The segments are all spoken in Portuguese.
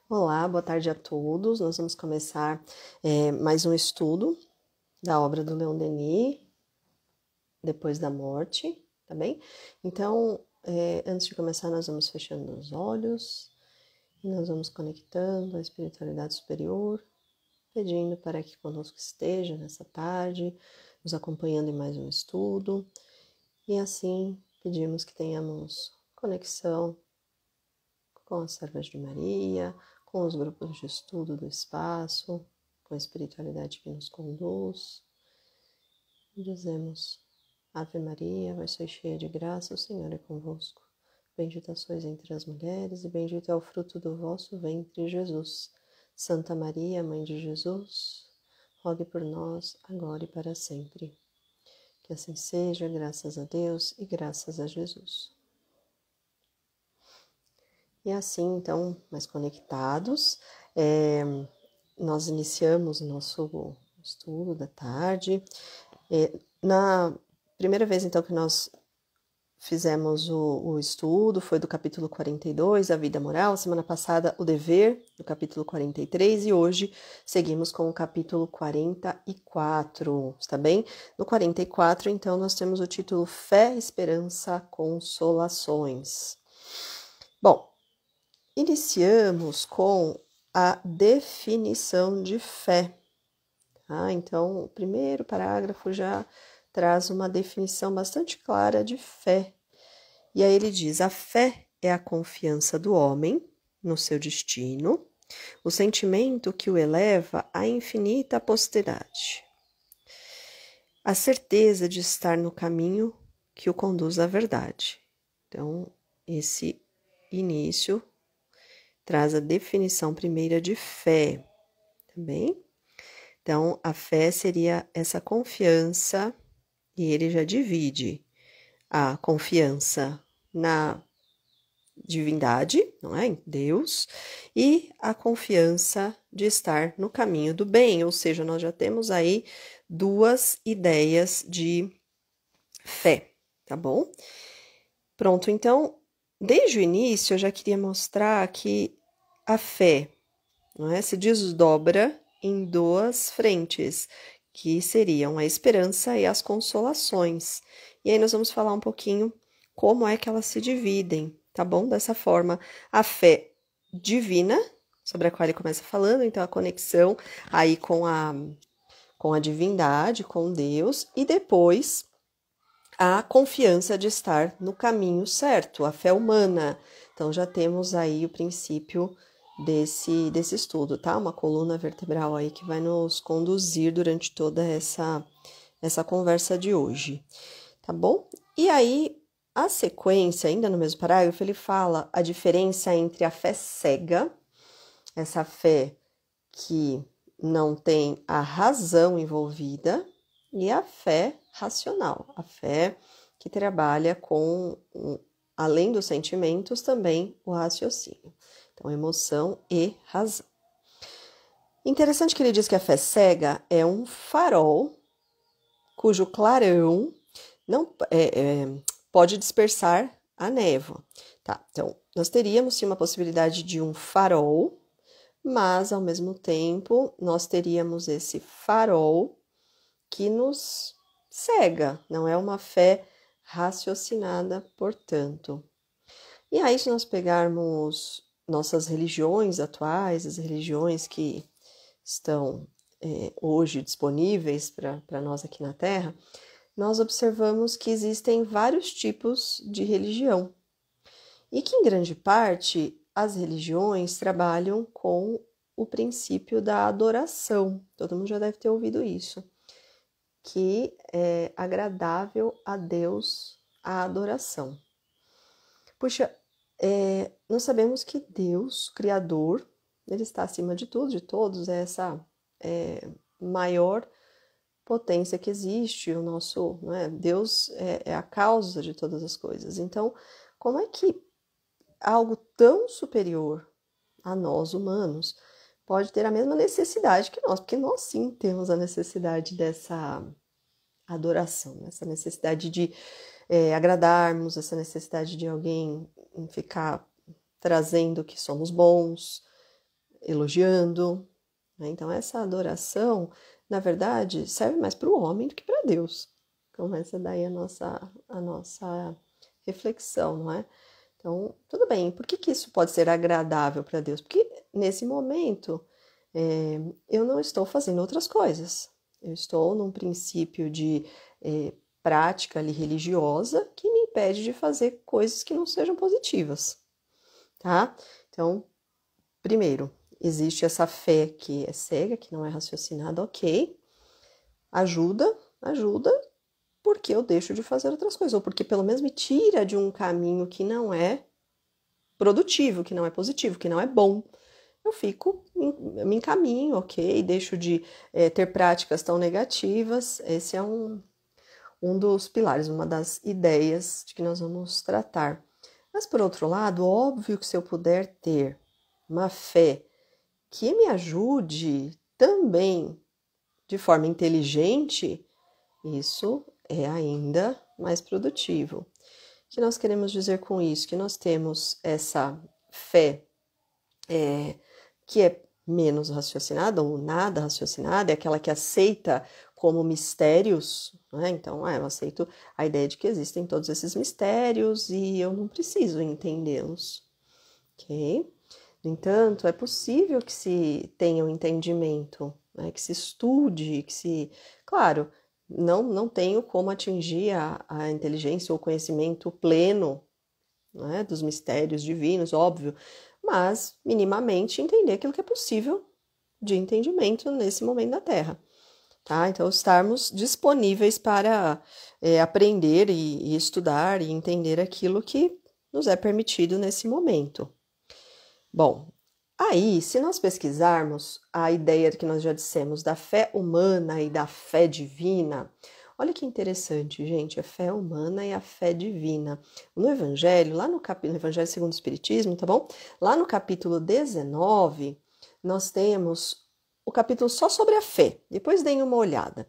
Olá, boa tarde a todos. Nós vamos começar mais um estudo da obra do Leon Denis, Depois da Morte, tá bem? Então, antes de começar, nós vamos fechando os olhos e nós vamos conectando a espiritualidade superior, pedindo para que conosco esteja nessa tarde, nos acompanhando em mais um estudo, e assim pedimos que tenhamos conexão com as servas de Maria, com os grupos de estudo do espaço, com a espiritualidade que nos conduz. E dizemos: Ave Maria, vós sois cheia de graça, o Senhor é convosco. Bendita sois entre as mulheres, e bendito é o fruto do vosso ventre, Jesus. Santa Maria, Mãe de Jesus, rogue por nós, agora e para sempre. Que assim seja, graças a Deus e graças a Jesus. E assim, então, mais conectados, nós iniciamos o nosso estudo da tarde. Na primeira vez, então, que nós fizemos o estudo foi do capítulo 42, a vida moral. Semana passada, o dever, do capítulo 43, e hoje seguimos com o capítulo 44, está bem? No 44, então, nós temos o título Fé, Esperança, Consolações. Bom, iniciamos com a definição de fé. Então, o primeiro parágrafo já traz uma definição bastante clara de fé. E aí ele diz: a fé é a confiança do homem no seu destino, o sentimento que o eleva à infinita posteridade, a certeza de estar no caminho que o conduz à verdade. Então, esse início traz a definição primeira de fé, tá bem? Então, a fé seria essa confiança, e ele já divide a confiança na divindade, não é? Em Deus, e a confiança de estar no caminho do bem, ou seja, nós já temos aí duas ideias de fé, tá bom? Pronto, então, desde o início eu já queria mostrar que a fé, não é, se desdobra em duas frentes, que seriam a esperança e as consolações. E aí nós vamos falar um pouquinho como é que elas se dividem, tá bom? Dessa forma, a fé divina, sobre a qual ele começa falando, então a conexão aí com a divindade, com Deus, e depois a confiança de estar no caminho certo, a fé humana. Então já temos aí o princípio desse estudo, tá? Uma coluna vertebral aí que vai nos conduzir durante toda essa conversa de hoje, tá bom? E aí, a sequência, ainda no mesmo parágrafo, ele fala a diferença entre a fé cega, essa fé que não tem a razão envolvida, e a fé racional, a fé que trabalha com, além dos sentimentos, também o raciocínio. Então, emoção e razão. Interessante que ele diz que a fé cega é um farol cujo clarão não pode dispersar a névoa. Tá, então, nós teríamos sim uma possibilidade de um farol, mas ao mesmo tempo nós teríamos esse farol que nos cega, não é uma fé raciocinada, portanto. E aí, se nós pegarmos nossas religiões atuais, as religiões que estão hoje disponíveis para nós aqui na Terra, nós observamos que existem vários tipos de religião e que, em grande parte, as religiões trabalham com o princípio da adoração. Todo mundo já deve ter ouvido isso, que é agradável a Deus a adoração. Puxa, nós sabemos que Deus, Criador, ele está acima de tudo, de todos, é essa maior potência que existe, o nosso, né? Deus é a causa de todas as coisas. Então, como é que algo tão superior a nós humanos pode ter a mesma necessidade que nós? Porque nós sim temos a necessidade dessa adoração, essa necessidade de agradarmos, essa necessidade de alguém ficar trazendo que somos bons, elogiando, né? Então, essa adoração, na verdade, serve mais para o homem do que para Deus. Começa daí a nossa reflexão, não é? Então, tudo bem, por que isso pode ser agradável para Deus? Porque nesse momento eu não estou fazendo outras coisas. Eu estou num princípio de prática ali religiosa que me impede de fazer coisas que não sejam positivas, tá? Então, primeiro, existe essa fé que é cega, que não é raciocinada, ok. Ajuda, porque eu deixo de fazer outras coisas, ou porque pelo menos me tira de um caminho que não é produtivo, que não é positivo, que não é bom. Eu me encaminho, ok, deixo de ter práticas tão negativas. Esse é um dos pilares, uma das ideias de que nós vamos tratar. Mas, por outro lado, óbvio que se eu puder ter uma fé que me ajude também de forma inteligente, isso é ainda mais produtivo. O que nós queremos dizer com isso? Que nós temos essa fé que é menos raciocinada ou nada raciocinada, é aquela que aceita como mistérios, né? Então, eu aceito a ideia de que existem todos esses mistérios e eu não preciso entendê-los, ok? No entanto, é possível que se tenha um entendimento, né? Que se estude, que se... Claro, não tenho como atingir a inteligência ou conhecimento pleno, né, dos mistérios divinos, óbvio, mas minimamente entender aquilo que é possível de entendimento nesse momento da Terra, tá? Então, estarmos disponíveis para aprender e estudar e entender aquilo que nos é permitido nesse momento. Bom, aí, se nós pesquisarmos a ideia que nós já dissemos da fé humana e da fé divina, olha que interessante, gente, a fé humana e a fé divina. No Evangelho, lá no capítulo, Evangelho segundo o Espiritismo, tá bom? Lá no capítulo 19, nós temos o capítulo só sobre a fé. Depois deem uma olhada.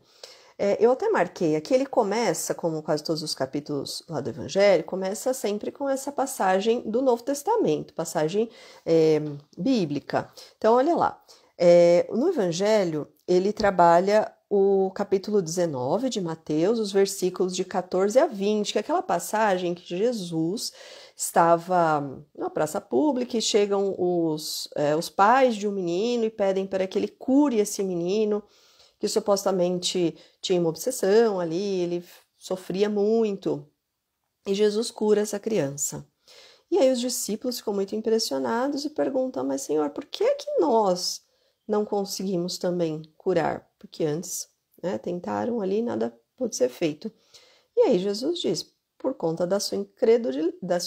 Eu até marquei aqui, ele começa, como quase todos os capítulos lá do Evangelho, começa sempre com essa passagem do Novo Testamento, passagem bíblica. Então, olha lá, no Evangelho, ele trabalha o capítulo 19 de Mateus, os versículos de 14 a 20, que é aquela passagem que Jesus estava na praça pública e chegam os pais de um menino e pedem para que ele cure esse menino, que supostamente tinha uma obsessão ali, ele sofria muito, e Jesus cura essa criança. E aí os discípulos ficam muito impressionados e perguntam, mas Senhor, por que nós não conseguimos também curar? Porque antes, né, tentaram ali e nada pôde ser feito. E aí Jesus diz, por conta da sua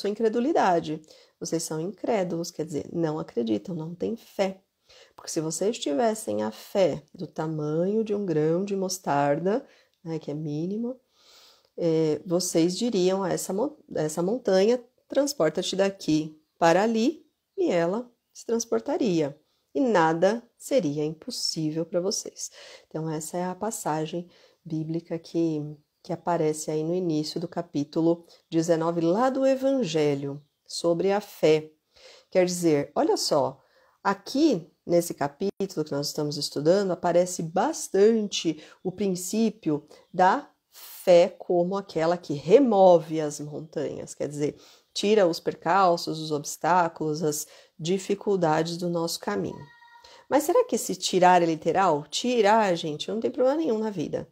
incredulidade. Vocês são incrédulos, quer dizer, não acreditam, não têm fé. Porque se vocês tivessem a fé do tamanho de um grão de mostarda, né, que é mínimo, vocês diriam a essa montanha, transporta-te daqui para ali, e ela se transportaria. E nada seria impossível para vocês. Então, essa é a passagem bíblica que aparece aí no início do capítulo 19, lá do Evangelho, sobre a fé. Quer dizer, olha só, aqui nesse capítulo que nós estamos estudando, aparece bastante o princípio da fé como aquela que remove as montanhas, quer dizer, tira os percalços, os obstáculos, as dificuldades do nosso caminho. Mas será que esse tirar é literal? Tirar, gente, não tem problema nenhum na vida.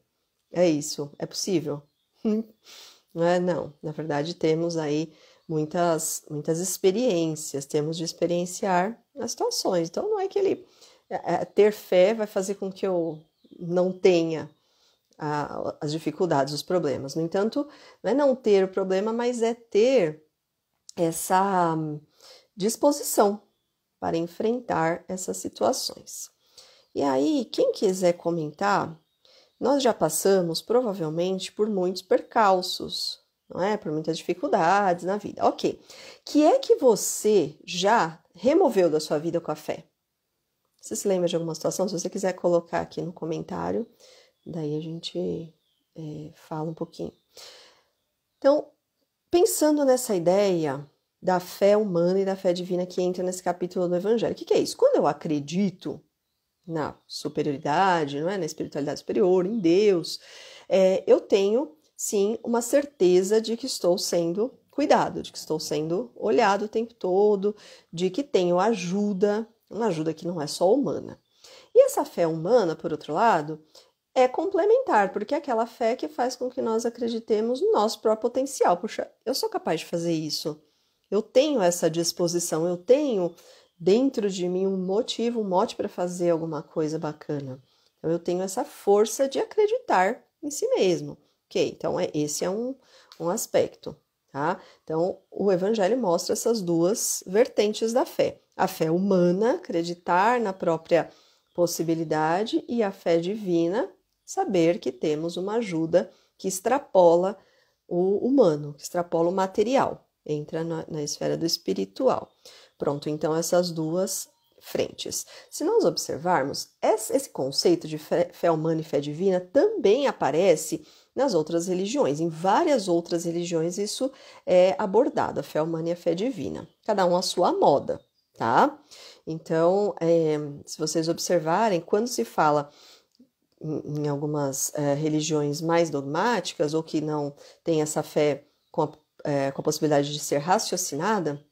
É isso, é possível? Não é? Não, na verdade temos aí muitas experiências, temos de experienciar as situações. Então não é que ele ter fé vai fazer com que eu não tenha as dificuldades, os problemas. No entanto, não é não ter o problema, mas é ter essa disposição para enfrentar essas situações. E aí, quem quiser comentar, nós já passamos provavelmente por muitos percalços, não é? Por muitas dificuldades na vida. Ok. Que é que você já removeu da sua vida com a fé? Você se lembra de alguma situação? Se você quiser colocar aqui no comentário, daí a gente fala um pouquinho. Então, pensando nessa ideia da fé humana e da fé divina que entra nesse capítulo do Evangelho. O que é isso? Quando eu acredito na superioridade, não é? Na espiritualidade superior, em Deus, eu tenho, sim, uma certeza de que estou sendo cuidado, de que estou sendo olhado o tempo todo, de que tenho ajuda, uma ajuda que não é só humana. E essa fé humana, por outro lado, é complementar, porque é aquela fé que faz com que nós acreditemos no nosso próprio potencial. Puxa, eu sou capaz de fazer isso. Eu tenho essa disposição, eu tenho dentro de mim um motivo, um mote para fazer alguma coisa bacana. Então, eu tenho essa força de acreditar em si mesmo. Ok, então esse é um aspecto, tá? Então, o Evangelho mostra essas duas vertentes da fé. A fé humana, acreditar na própria possibilidade, e a fé divina, saber que temos uma ajuda que extrapola o humano, que extrapola o material, entra na esfera do espiritual. Pronto, então essas duas frentes. Se nós observarmos, esse conceito de fé humana e fé divina também aparece nas outras religiões. Em várias outras religiões isso é abordado, a fé humana e a fé divina. Cada um à sua moda, tá? Então, se vocês observarem, quando se fala em algumas religiões mais dogmáticas ou que não tem essa fé com a possibilidade de ser raciocinada,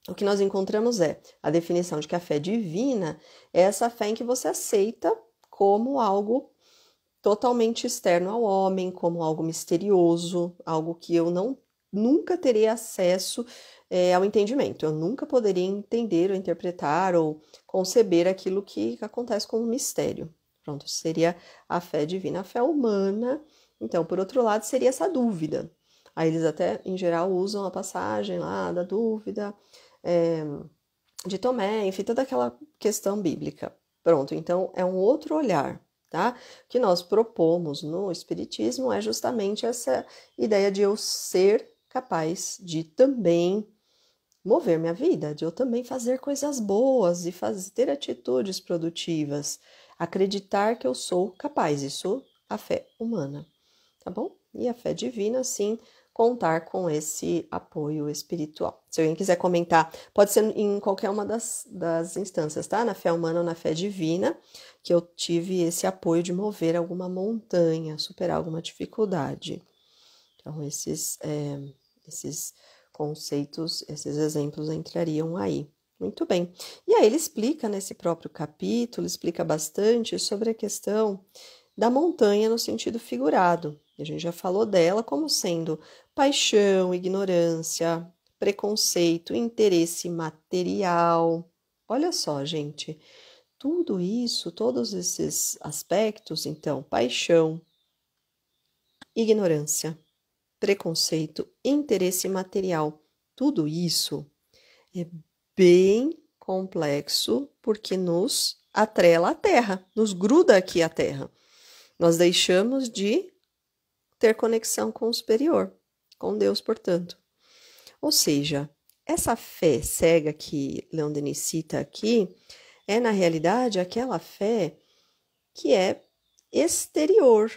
o que nós encontramos é a definição de que a fé divina é essa fé em que você aceita como algo totalmente externo ao homem, como algo misterioso, algo que eu nunca teria acesso ao entendimento. Eu nunca poderia entender ou interpretar ou conceber aquilo que acontece como mistério. Pronto, seria a fé divina. A fé humana, então, por outro lado, seria essa dúvida. Aí eles até, em geral, usam a passagem lá da dúvida de Tomé, enfim, toda aquela questão bíblica. Pronto, então é um outro olhar, tá? O que nós propomos no Espiritismo é justamente essa ideia de eu ser capaz de também mover minha vida, de eu também fazer coisas boas e ter atitudes produtivas, acreditar que eu sou capaz, isso a fé humana, tá bom? E a fé divina, sim, contar com esse apoio espiritual. Se alguém quiser comentar, pode ser em qualquer uma das instâncias, tá? Na fé humana ou na fé divina, que eu tive esse apoio de mover alguma montanha, superar alguma dificuldade. Então, esses conceitos, esses exemplos entrariam aí. Muito bem. E aí ele explica nesse próprio capítulo, explica bastante sobre a questão da montanha no sentido figurado. A gente já falou dela como sendo paixão, ignorância, preconceito, interesse material. Olha só, gente, tudo isso, todos esses aspectos, então, paixão, ignorância, preconceito, interesse material, tudo isso é bem complexo porque nos atrela à Terra, nos gruda aqui à Terra. Nós deixamos de ter conexão com o superior, com Deus, portanto. Ou seja, essa fé cega que Leon Denis cita aqui é, na realidade, aquela fé que é exterior.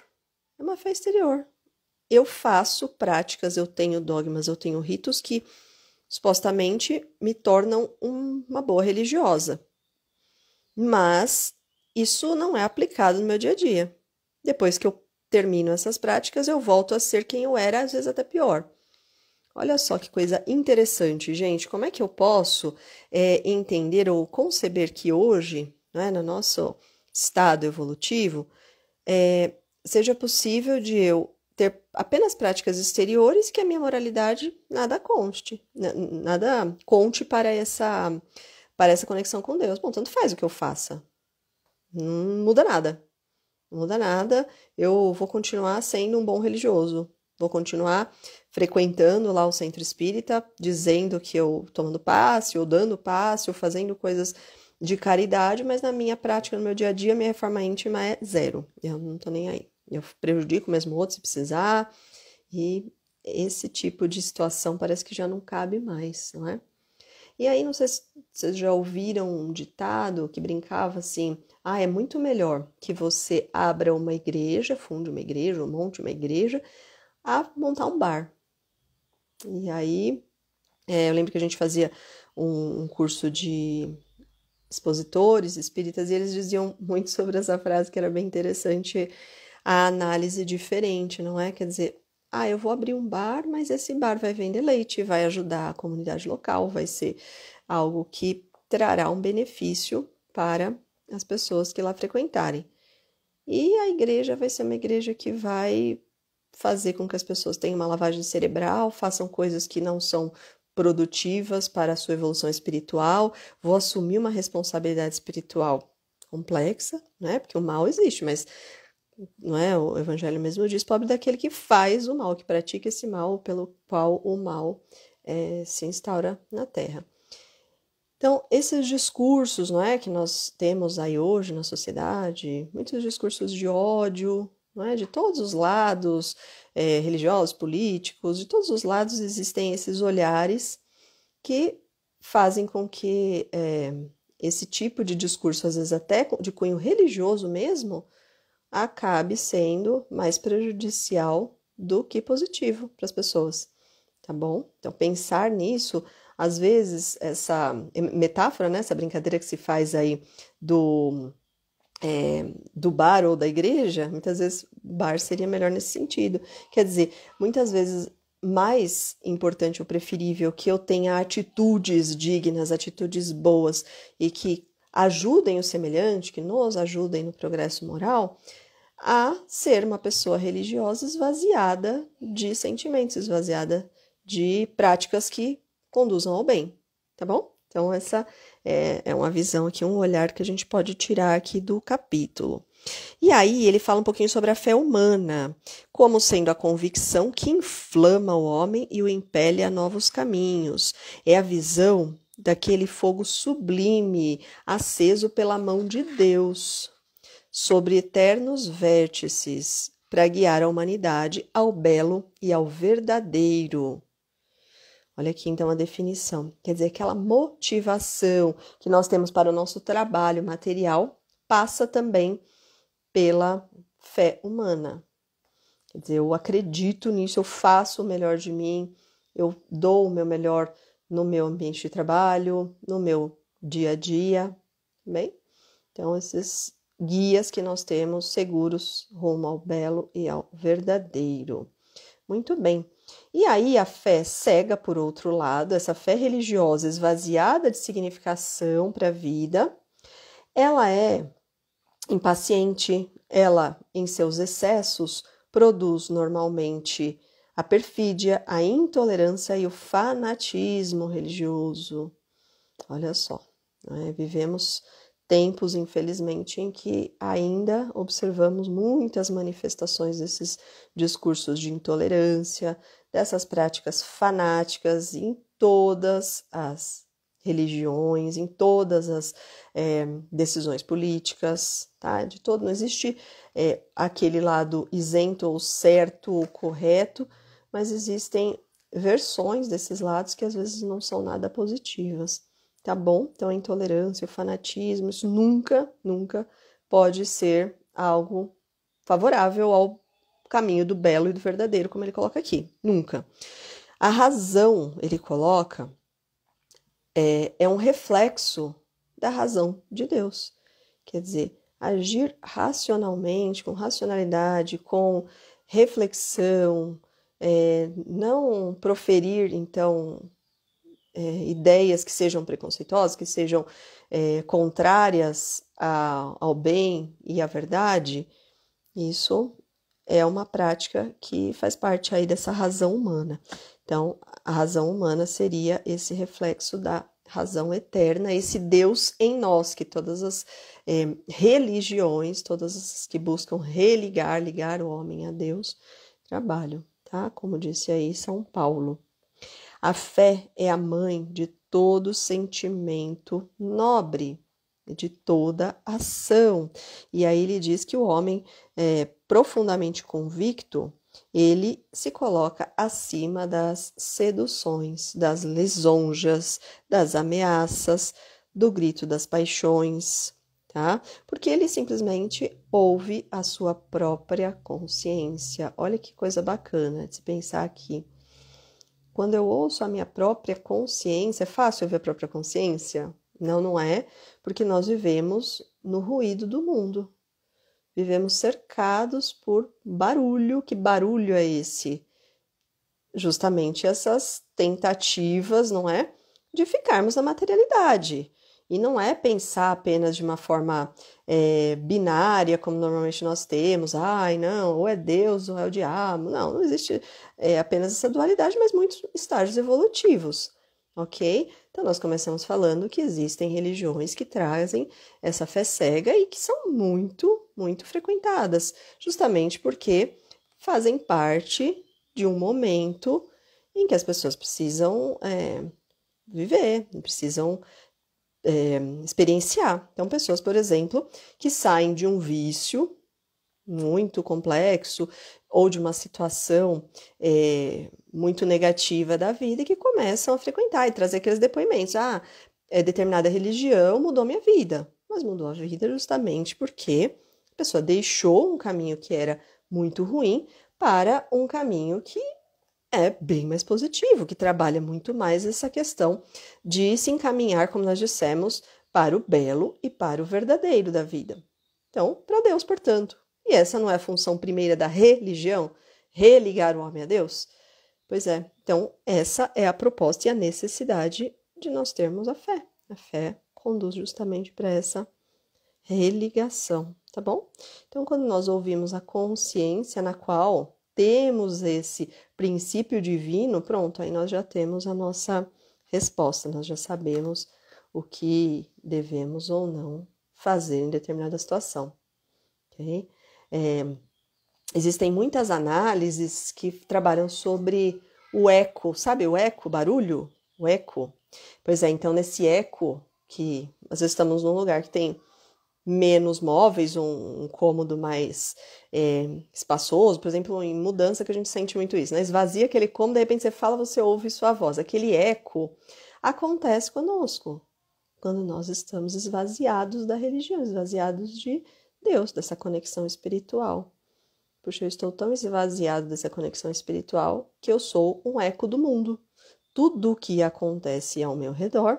É uma fé exterior. Eu faço práticas, eu tenho dogmas, eu tenho ritos que supostamente me tornam uma boa religiosa. Mas isso não é aplicado no meu dia a dia. Depois que eu termino essas práticas, eu volto a ser quem eu era, às vezes até pior. Olha só que coisa interessante, gente. Como é que eu posso entender ou conceber que hoje, né, no nosso estado evolutivo, seja possível de eu ter apenas práticas exteriores que a minha moralidade nada conste, nada conte para essa conexão com Deus. Bom, tanto faz o que eu faça. Não muda nada. Não muda nada. Eu vou continuar sendo um bom religioso. Vou continuar frequentando lá o centro espírita, dizendo que eu tomando passe, ou dando passe, ou fazendo coisas de caridade, mas na minha prática, no meu dia a dia, minha reforma íntima é zero. Eu não tô nem aí. Eu prejudico mesmo outro se precisar, e esse tipo de situação parece que já não cabe mais, não é? E aí, não sei se vocês já ouviram um ditado que brincava assim: é muito melhor que você abra uma igreja, funde uma igreja, ou monte uma igreja, a montar um bar. E aí, Eu lembro que a gente fazia um curso de expositores espíritas e eles diziam muito sobre essa frase, que era bem interessante, a análise diferente, não é? Quer dizer, eu vou abrir um bar, mas esse bar vai vender leite, vai ajudar a comunidade local, vai ser algo que trará um benefício para as pessoas que lá frequentarem. E a igreja vai ser uma igreja que vai fazer com que as pessoas tenham uma lavagem cerebral, façam coisas que não são produtivas para a sua evolução espiritual, vou assumir uma responsabilidade espiritual complexa, né? Porque o mal existe, mas não é? O Evangelho mesmo diz, pobre daquele que faz o mal, que pratica esse mal, pelo qual o mal se instaura na Terra. Então, esses discursos, não é, que nós temos aí hoje na sociedade, muitos discursos de ódio, não é, de todos os lados, religiosos, políticos, de todos os lados existem esses olhares que fazem com que esse tipo de discurso, às vezes até de cunho religioso mesmo, acabe sendo mais prejudicial do que positivo para as pessoas, tá bom? Então, pensar nisso, às vezes, essa metáfora, né, essa brincadeira que se faz aí do bar ou da igreja, muitas vezes bar seria melhor nesse sentido. Quer dizer, muitas vezes mais importante ou preferível que eu tenha atitudes dignas, atitudes boas e que ajudem o semelhante, que nos ajudem no progresso moral, a ser uma pessoa religiosa esvaziada de sentimentos, esvaziada de práticas que conduzam ao bem, tá bom? Então, essa é uma visão aqui, um olhar que a gente pode tirar aqui do capítulo. E aí, ele fala um pouquinho sobre a fé humana, como sendo a convicção que inflama o homem e o impele a novos caminhos. É a visão daquele fogo sublime, aceso pela mão de Deus, sobre eternos vértices, para guiar a humanidade ao belo e ao verdadeiro. Olha aqui então a definição. Quer dizer, aquela motivação que nós temos para o nosso trabalho material passa também pela fé humana. Quer dizer, eu acredito nisso, eu faço o melhor de mim, eu dou o meu melhor no meu ambiente de trabalho, no meu dia a dia, bem? Então, esses guias que nós temos seguros rumo ao belo e ao verdadeiro. Muito bem. E aí a fé cega, por outro lado, essa fé religiosa esvaziada de significação para a vida, ela é impaciente, ela, em seus excessos, produz normalmente a perfídia, a intolerância e o fanatismo religioso. Olha só, né? Vivemos tempos, infelizmente, em que ainda observamos muitas manifestações desses discursos de intolerância, dessas práticas fanáticas em todas as religiões, em todas as decisões políticas, tá? De todo, não existe aquele lado isento ou certo ou correto, mas existem versões desses lados que às vezes não são nada positivas. Tá bom? Então, a intolerância, o fanatismo, isso nunca pode ser algo favorável ao caminho do belo e do verdadeiro, como ele coloca aqui. Nunca. A razão, ele coloca, é um reflexo da razão de Deus. Quer dizer, agir racionalmente, com racionalidade, com reflexão, não proferir, então, ideias que sejam preconceituosas, que sejam contrárias ao bem e à verdade, isso é uma prática que faz parte aí dessa razão humana. Então, a razão humana seria esse reflexo da razão eterna, esse Deus em nós, que todas as religiões, todas as que buscam ligar o homem a Deus, trabalham, tá? Como disse aí São Paulo. A fé é a mãe de todo sentimento nobre, de toda ação. E aí ele diz que o homem profundamente convicto, ele se coloca acima das seduções, das lisonjas, das ameaças, do grito das paixões, tá? Porque ele simplesmente ouve a sua própria consciência. Olha que coisa bacana de se pensar aqui. quando eu ouço a minha própria consciência, é fácil ouvir a própria consciência? Não, não é, porque nós vivemos no ruído do mundo. Vivemos cercados por barulho. Que barulho é esse? Justamente essas tentativas, não é? De ficarmos na materialidade. E não é pensar apenas de uma forma binária, como normalmente nós temos. Ai, não, ou é Deus ou é o diabo. Não, não existe apenas essa dualidade, mas muitos estágios evolutivos, ok? Então, nós começamos falando que existem religiões que trazem essa fé cega e que são muito, muito frequentadas, justamente porque fazem parte de um momento em que as pessoas precisam viver, precisam experienciar. Então, pessoas, por exemplo, que saem de um vício muito complexo ou de uma situação muito negativa da vida e que começam a frequentar e trazer aqueles depoimentos. Ah, determinada religião mudou minha vida. Mas mudou a vida justamente porque a pessoa deixou um caminho que era muito ruim para um caminho que é bem mais positivo, que trabalha muito mais essa questão de se encaminhar, como nós dissemos, para o belo e para o verdadeiro da vida. Então, para Deus, portanto. E essa não é a função primeira da religião? Religar o homem a Deus? Pois é. Então, essa é a proposta e a necessidade de nós termos a fé. A fé conduz justamente para essa religação, tá bom? Então, quando nós ouvimos a consciência na qual temos esse princípio divino, pronto, aí nós já temos a nossa resposta, nós já sabemos o que devemos ou não fazer em determinada situação, ok? Existem muitas análises que trabalham sobre o eco, sabe o eco, barulho? O eco. Pois é, então nesse eco, que às vezes estamos num lugar que tem menos móveis, um cômodo mais espaçoso, por exemplo, em mudança que a gente sente muito isso, né? Esvazia aquele cômodo, de repente você fala, você ouve sua voz. Aquele eco acontece conosco, quando nós estamos esvaziados da religião, esvaziados de Deus, dessa conexão espiritual. Puxa, eu estou tão esvaziado dessa conexão espiritual que eu sou um eco do mundo. Tudo o que acontece ao meu redor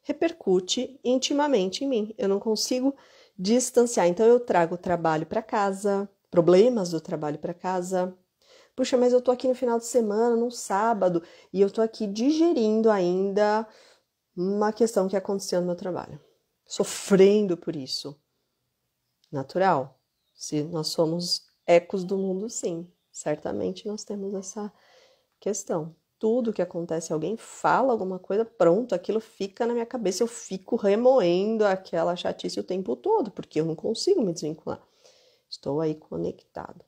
repercute intimamente em mim. Eu não consigo distanciar. Então, eu trago o trabalho para casa, problemas do trabalho para casa. Puxa, mas eu tô aqui no final de semana, num sábado, e eu tô aqui digerindo ainda uma questão que aconteceu no meu trabalho. Sofrendo por isso. Natural. Se nós somos ecos do mundo, sim. Certamente nós temos essa questão. Tudo que acontece, alguém fala alguma coisa, pronto, aquilo fica na minha cabeça, eu fico remoendo aquela chatice o tempo todo, porque eu não consigo me desvincular. Estou aí conectado.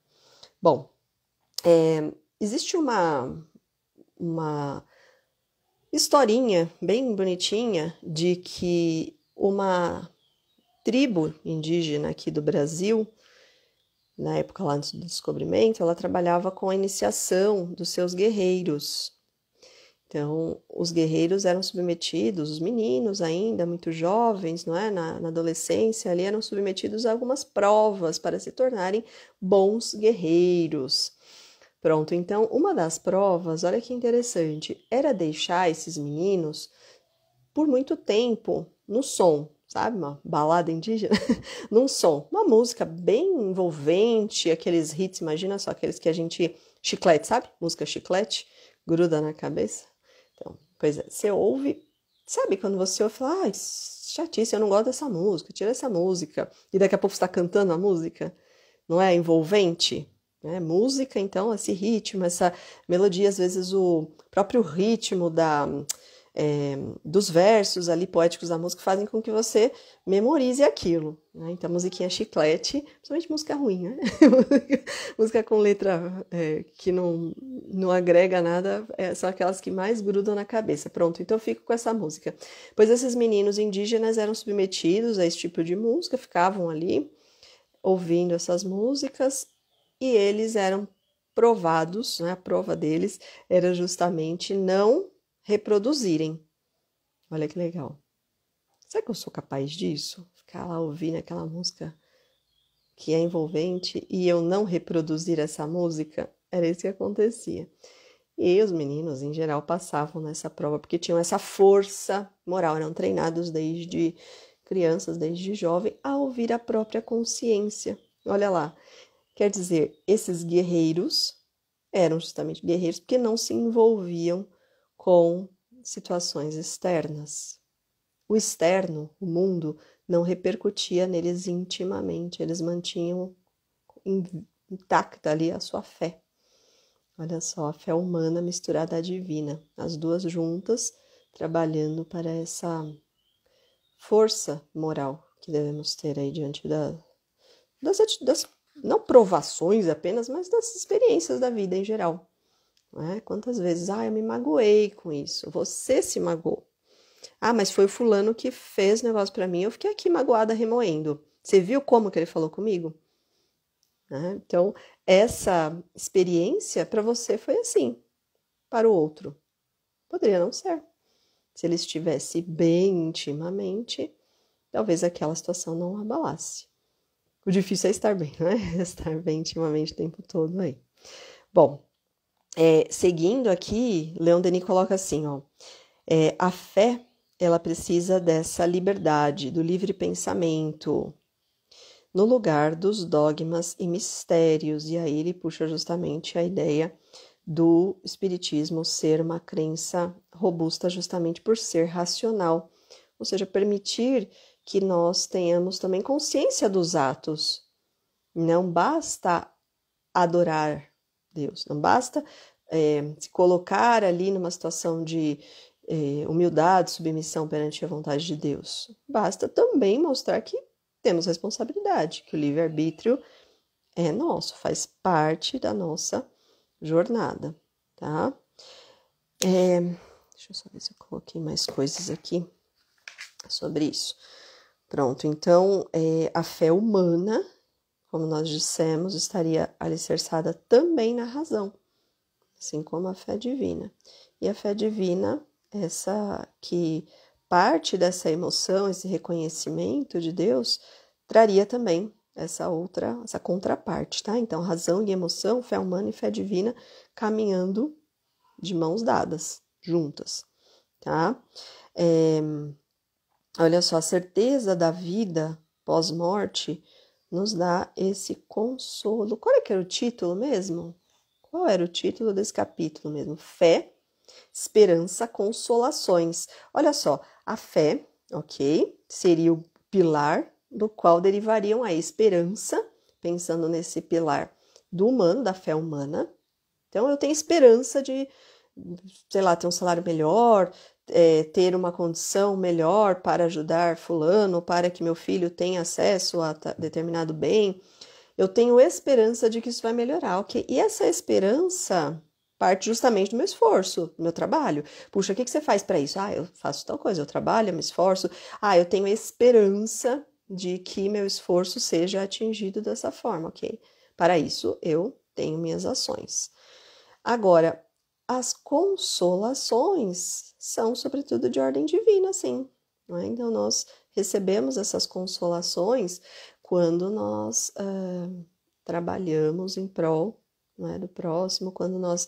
Bom, existe uma historinha bem bonitinha de que uma tribo indígena aqui do Brasil, na época lá antes do descobrimento, ela trabalhava com a iniciação dos seus guerreiros. Então, os guerreiros eram submetidos, os meninos ainda muito jovens, não é? Na adolescência, ali eram submetidos a algumas provas para se tornarem bons guerreiros. Pronto, então, uma das provas, olha que interessante, era deixar esses meninos por muito tempo no som, sabe? Uma balada indígena, num som, uma música bem envolvente, aqueles hits, imagina só, aqueles que a gente, chiclete, sabe? Música chiclete, gruda na cabeça. Então, pois é, você ouve, sabe quando você ouve, fala, chatice, eu não gosto dessa música, tira essa música, e daqui a pouco você está cantando a música, não é envolvente? Né? Música, então, esse ritmo, essa melodia, às vezes o próprio ritmo dos versos ali poéticos da música fazem com que você memorize aquilo, né? Então, musiquinha chiclete, principalmente música ruim, né? Música com letra que não agrega nada, são aquelas que mais grudam na cabeça. Pronto, então eu fico com essa música. Pois esses meninos indígenas eram submetidos a esse tipo de música, ficavam ali ouvindo essas músicas e eles eram provados, né? A prova deles era justamente não reproduzirem. Olha que legal. Será que eu sou capaz disso? Ficar lá ouvindo aquela música que é envolvente e eu não reproduzir essa música? Era isso que acontecia. E os meninos, em geral, passavam nessa prova porque tinham essa força moral, eram treinados desde crianças, desde jovem, a ouvir a própria consciência. Olha lá, quer dizer, esses guerreiros eram justamente guerreiros porque não se envolviam com situações externas. O externo, o mundo, não repercutia neles intimamente, eles mantinham intacta ali a sua fé. Olha só, a fé humana misturada à divina, as duas juntas, trabalhando para essa força moral que devemos ter aí diante das não provações apenas, mas das experiências da vida em geral. Não é? Quantas vezes, eu me magoei com isso, você se magoou. Mas foi o fulano que fez negócio para mim, eu fiquei aqui magoada remoendo. Você viu como que ele falou comigo? Então, essa experiência para você foi assim, para o outro. Poderia não ser. Se ele estivesse bem intimamente, talvez aquela situação não abalasse. O difícil é estar bem, não é? Estar bem intimamente o tempo todo aí. Bom, seguindo aqui, Leon Denis coloca assim, a fé, ela precisa dessa liberdade, do livre pensamento, no lugar dos dogmas e mistérios. E aí ele puxa justamente a ideia do espiritismo ser uma crença robusta justamente por ser racional, ou seja, permitir que nós tenhamos também consciência dos atos. Não basta adorar Deus, não basta se colocar ali numa situação de humildade, submissão perante a vontade de Deus. Basta também mostrar que temos responsabilidade, que o livre-arbítrio é nosso, faz parte da nossa jornada, tá? Deixa eu só ver se eu coloquei mais coisas aqui sobre isso. Pronto, então a fé humana, como nós dissemos, estaria alicerçada também na razão, assim como a fé divina. E a fé divina, essa que parte dessa emoção, esse reconhecimento de Deus, traria também essa contraparte, tá? Então, razão e emoção, fé humana e fé divina caminhando de mãos dadas, juntas, tá? Olha só, a certeza da vida pós-morte nos dá esse consolo. Qual é que era o título mesmo? Qual era o título desse capítulo mesmo? Fé, esperança, consolações. Olha só, a fé, ok, seria o pilar do qual derivariam a esperança, pensando nesse pilar do humano, da fé humana. Então, eu tenho esperança de, sei lá, ter um salário melhor, ter uma condição melhor para ajudar fulano, para que meu filho tenha acesso a determinado bem. Eu tenho esperança de que isso vai melhorar, ok? E essa esperança parte justamente do meu esforço, do meu trabalho. Puxa, o que você faz para isso? Eu faço tal coisa, eu trabalho, eu me esforço. Eu tenho esperança de que meu esforço seja atingido dessa forma, ok? Para isso, eu tenho minhas ações. Agora, as consolações são, sobretudo, de ordem divina, sim. Não é? Então, nós recebemos essas consolações quando nós trabalhamos em prol, não é, do próximo, quando nós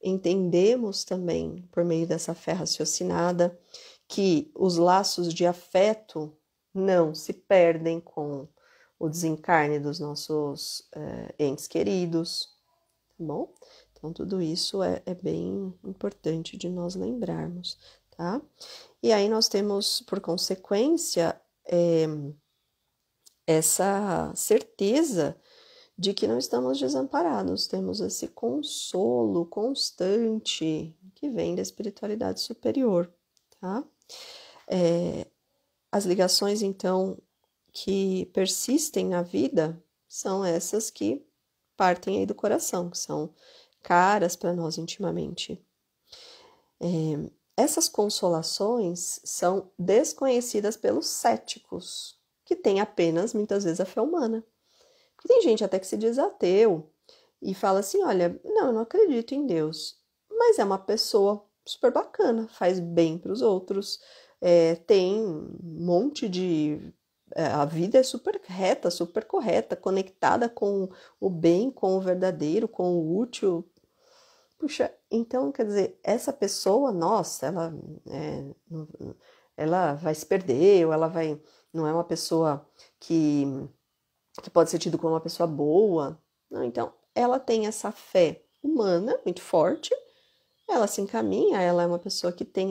entendemos também, por meio dessa fé raciocinada, que os laços de afeto não se perdem com o desencarne dos nossos entes queridos, tá bom? Então, tudo isso é bem importante de nós lembrarmos, tá? E aí nós temos, por consequência, essa certeza de que não estamos desamparados, temos esse consolo constante que vem da espiritualidade superior, tá? As ligações, então, que persistem na vida são essas que partem aí do coração, que são caras para nós intimamente. Essas consolações são desconhecidas pelos céticos, que têm apenas, muitas vezes, a fé humana. Porque tem gente até que se diz ateu e fala assim, olha, não, eu não acredito em Deus, mas é uma pessoa super bacana, faz bem para os outros, tem um monte de... a vida é super reta, super correta, conectada com o bem, com o verdadeiro, com o útil. Puxa, então, quer dizer, essa pessoa, nossa, ela vai se perder, ou ela vai, não é uma pessoa que pode ser tido como uma pessoa boa. Não, então, ela tem essa fé humana muito forte, ela se encaminha, ela é uma pessoa que tem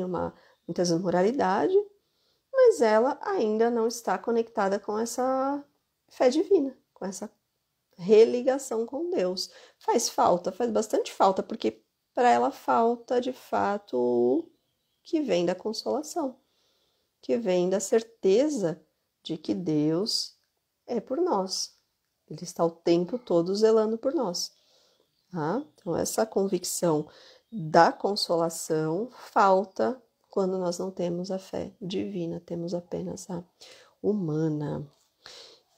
muitas vezes, moralidade, mas ela ainda não está conectada com essa fé divina, com essa religação com Deus. Faz falta, faz bastante falta, porque para ela falta de fato o que vem da consolação, que vem da certeza de que Deus é por nós. Ele está o tempo todo zelando por nós. Tá? Então, essa convicção da consolação falta quando nós não temos a fé divina, temos apenas a humana.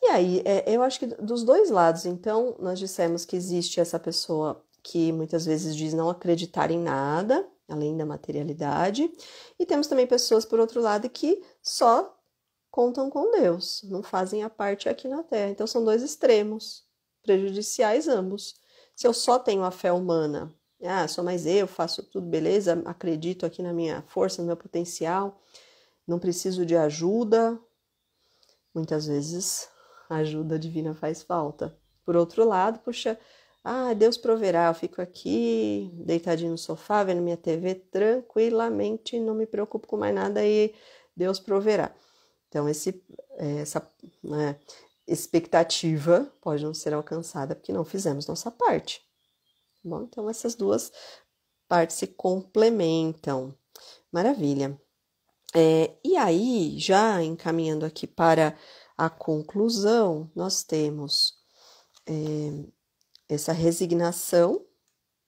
E aí, eu acho que dos dois lados, então, nós dissemos que existe essa pessoa que muitas vezes diz não acreditar em nada, além da materialidade, e temos também pessoas, por outro lado, que só contam com Deus, não fazem a parte aqui na Terra. Então, são dois extremos, prejudiciais ambos. Se eu só tenho a fé humana, sou mais eu, faço tudo, beleza, acredito aqui na minha força, no meu potencial, não preciso de ajuda, muitas vezes a ajuda divina faz falta. Por outro lado, puxa, Deus proverá, eu fico aqui deitadinho no sofá, vendo minha TV tranquilamente, não me preocupo com mais nada e Deus proverá. Então, essa expectativa pode não ser alcançada porque não fizemos nossa parte. Bom, então, essas duas partes se complementam. Maravilha. E aí, já encaminhando aqui para a conclusão, nós temos essa resignação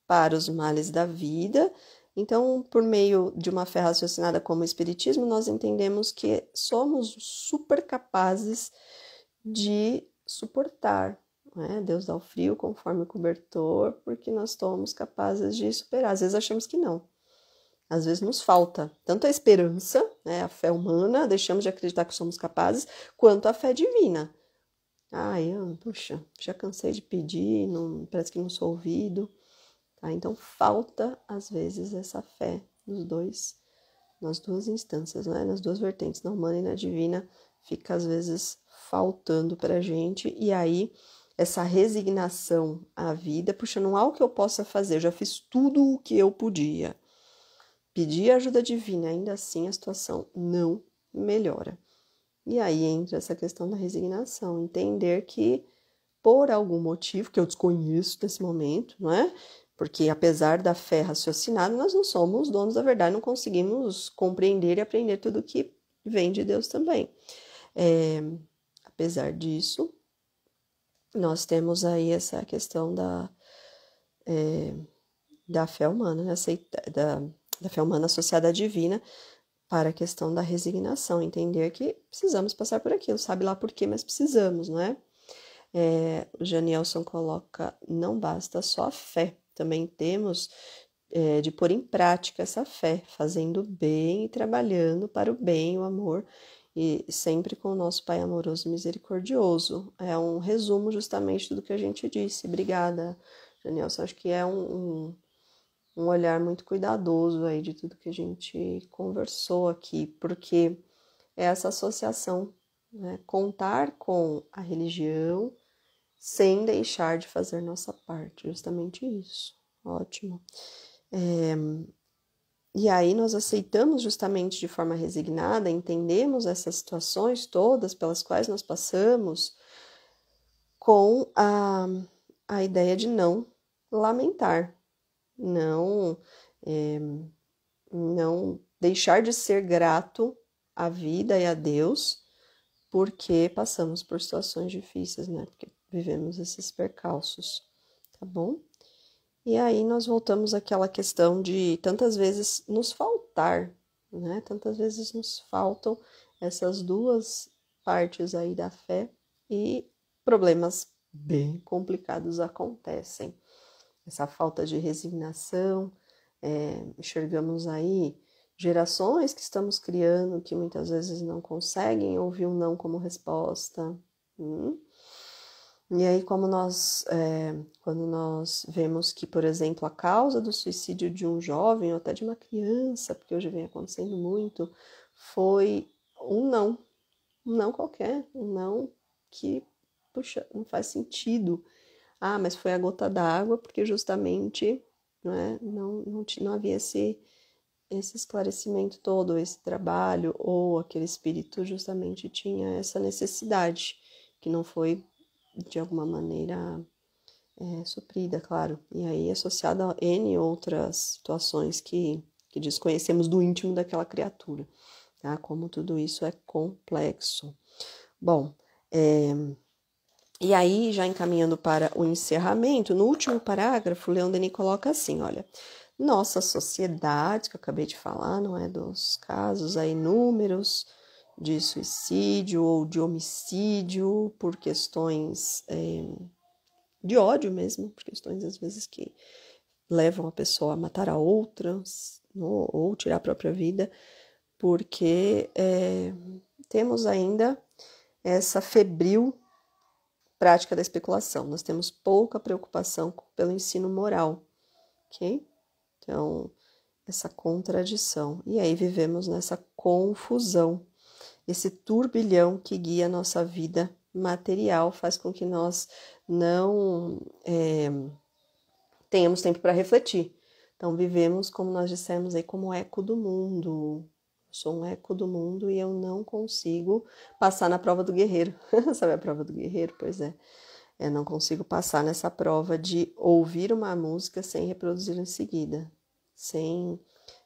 para os males da vida. Então, por meio de uma fé raciocinada como o Espiritismo, nós entendemos que somos super capazes de suportar. Né? Deus dá o frio conforme o cobertor, porque nós somos capazes de superar. Às vezes achamos que não. Às vezes nos falta tanto a esperança, né, a fé humana, deixamos de acreditar que somos capazes, quanto a fé divina. Puxa, já cansei de pedir, parece que não sou ouvido. Tá? Então, falta, às vezes, essa fé nas duas instâncias, né? Nas duas vertentes, na humana e na divina, fica, às vezes, faltando para a gente. E aí, essa resignação à vida, puxa, não há o que eu possa fazer, eu já fiz tudo o que eu podia. Pedi ajuda divina, ainda assim a situação não melhora. E aí entra essa questão da resignação, entender que por algum motivo que eu desconheço nesse momento, não é? Porque apesar da fé raciocinada, nós não somos donos da verdade, não conseguimos compreender e aprender tudo que vem de Deus também. Apesar disso, nós temos aí essa questão da fé humana, né? Da fé humana associada à divina, para a questão da resignação, entender que precisamos passar por aquilo, sabe lá por quê, mas precisamos, não é? O Janielson coloca, não basta só a fé, também temos de pôr em prática essa fé, fazendo bem e trabalhando para o bem, o amor, e sempre com o nosso Pai amoroso e misericordioso. É um resumo justamente do que a gente disse. Obrigada, Janielson, acho que é um olhar muito cuidadoso aí de tudo que a gente conversou aqui, porque é essa associação, né? Contar com a religião sem deixar de fazer nossa parte, justamente isso. Ótimo. E aí nós aceitamos justamente de forma resignada, entendemos essas situações todas pelas quais nós passamos com a ideia de não lamentar, não deixar de ser grato à vida e a Deus, porque passamos por situações difíceis, né? Porque vivemos esses percalços, tá bom? E aí nós voltamos àquela questão de tantas vezes nos faltar, né? Tantas vezes nos faltam essas duas partes aí da fé e problemas bem complicados acontecem. Essa falta de resignação, enxergamos aí gerações que estamos criando que muitas vezes não conseguem ouvir um não como resposta. E aí, quando nós vemos que, por exemplo, a causa do suicídio de um jovem ou até de uma criança, porque hoje vem acontecendo muito, foi um não qualquer, um não que, puxa, não faz sentido. Ah, mas foi a gota d'água, porque justamente não havia esse esclarecimento todo, esse trabalho, ou aquele espírito justamente tinha essa necessidade, que não foi de alguma maneira suprida, claro. E aí associada a N outras situações que desconhecemos do íntimo daquela criatura, tá? Como tudo isso é complexo. Bom, e aí, já encaminhando para o encerramento, no último parágrafo, Leon Denis coloca assim, olha, nossa sociedade, que eu acabei de falar, não é, dos casos aí inúmeros de suicídio ou de homicídio por questões de ódio mesmo, por questões às vezes que levam a pessoa a matar a outra ou tirar a própria vida, porque temos ainda essa febril prática da especulação. Nós temos pouca preocupação pelo ensino moral, ok? Então, essa contradição. E aí vivemos nessa confusão. Esse turbilhão que guia a nossa vida material faz com que nós não tenhamos tempo para refletir. Então, vivemos, como nós dissemos aí, como eco do mundo. Sou um eco do mundo e eu não consigo passar na prova do guerreiro. Sabe a prova do guerreiro? Pois é. Eu não consigo passar nessa prova de ouvir uma música sem reproduzir em seguida, sem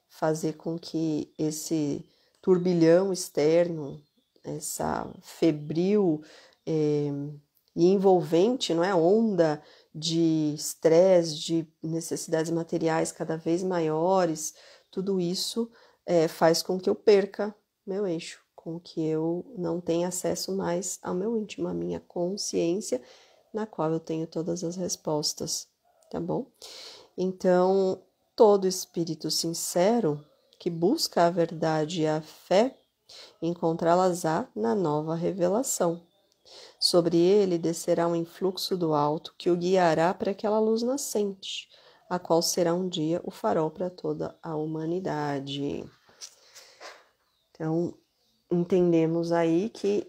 fazer com que esse turbilhão externo, essa febril e envolvente, não é, onda de estresse, de necessidades materiais cada vez maiores, tudo isso faz com que eu perca meu eixo, com que eu não tenha acesso mais ao meu íntimo, à minha consciência, na qual eu tenho todas as respostas, tá bom? Então, todo espírito sincero que busca a verdade e a fé, encontrá-las-á na nova revelação. Sobre ele descerá um influxo do alto que o guiará para aquela luz nascente, a qual será um dia o farol para toda a humanidade. Então, entendemos aí que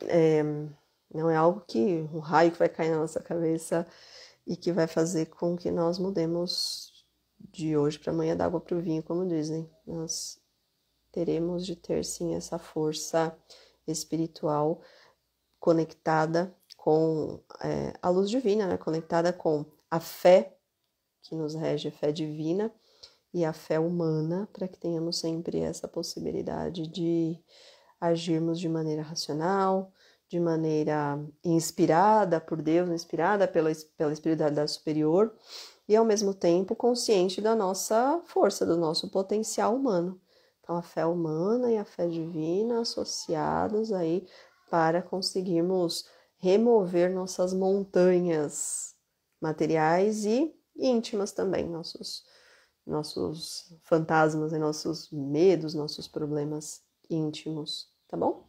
não é algo que um raio que vai cair na nossa cabeça e que vai fazer com que nós mudemos de hoje para amanhã da água para o vinho, como dizem. Nós teremos de ter, sim, essa força espiritual conectada com a luz divina, né? Conectada com a fé que nos rege, a fé divina e a fé humana, para que tenhamos sempre essa possibilidade de agirmos de maneira racional, de maneira inspirada por Deus, inspirada pela espiritualidade superior e, ao mesmo tempo, consciente da nossa força, do nosso potencial humano. Então, a fé humana e a fé divina associados aí para conseguirmos remover nossas montanhas materiais e íntimas também, nossos fantasmas e nossos medos, nossos problemas íntimos, tá bom?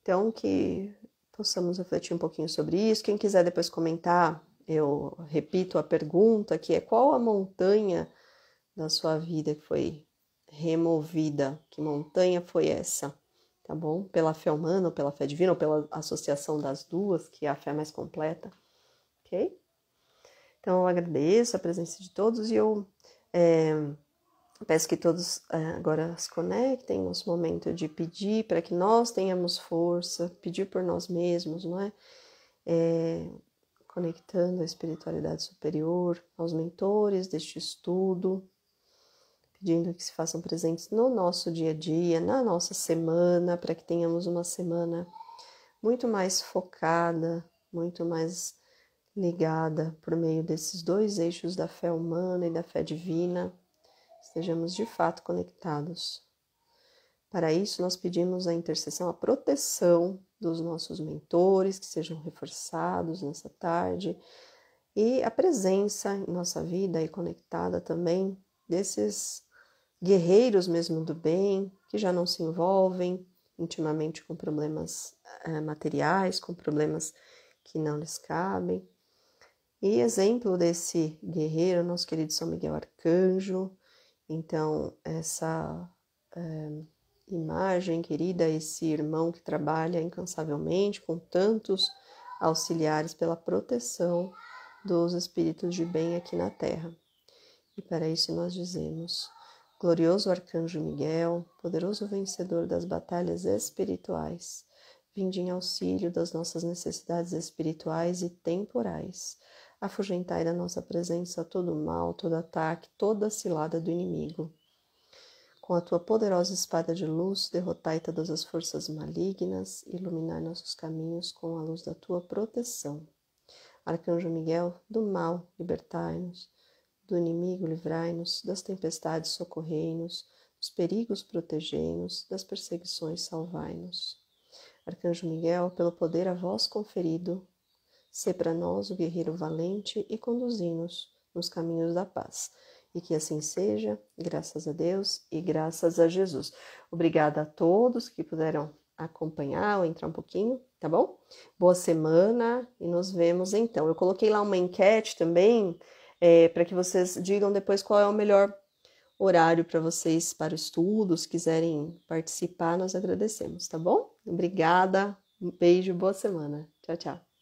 Então, que possamos refletir um pouquinho sobre isso. Quem quiser depois comentar, eu repito a pergunta, que é qual a montanha da sua vida que foi removida? Que montanha foi essa? Tá bom? Pela fé humana, ou pela fé divina, ou pela associação das duas, que é a fé mais completa, ok? Então, eu agradeço a presença de todos e eu peço que todos agora se conectem nesse momento de pedir para que nós tenhamos força, pedir por nós mesmos, não é? Conectando a espiritualidade superior aos mentores deste estudo, pedindo que se façam presentes no nosso dia a dia, na nossa semana, para que tenhamos uma semana muito mais focada, muito mais ligada por meio desses dois eixos da fé humana e da fé divina, estejamos de fato conectados. Para isso, nós pedimos a intercessão, a proteção dos nossos mentores, que sejam reforçados nessa tarde, e a presença em nossa vida e conectada também desses guerreiros mesmo do bem, que já não se envolvem intimamente com problemas materiais, com problemas que não lhes cabem, E exemplo desse guerreiro, nosso querido São Miguel Arcanjo. Então, essa imagem querida, esse irmão que trabalha incansavelmente com tantos auxiliares pela proteção dos espíritos de bem aqui na Terra. E para isso nós dizemos: glorioso Arcanjo Miguel, poderoso vencedor das batalhas espirituais, vinde em auxílio das nossas necessidades espirituais e temporais. Afugentai da nossa presença todo mal, todo ataque, toda cilada do inimigo. Com a tua poderosa espada de luz, derrotai todas as forças malignas, iluminai nossos caminhos com a luz da tua proteção. Arcanjo Miguel, do mal, libertai-nos, do inimigo livrai-nos, das tempestades socorrei-nos, dos perigos protegei-nos, das perseguições salvai-nos. Arcanjo Miguel, pelo poder a vós conferido, sê para nós o guerreiro valente e conduzi-nos nos caminhos da paz. E que assim seja, graças a Deus e graças a Jesus. Obrigada a todos que puderam acompanhar ou entrar um pouquinho, tá bom? Boa semana e nos vemos então. Eu coloquei lá uma enquete também, para que vocês digam depois qual é o melhor horário para vocês para o estudo. Se quiserem participar, nós agradecemos, tá bom? Obrigada, um beijo, boa semana. Tchau, tchau.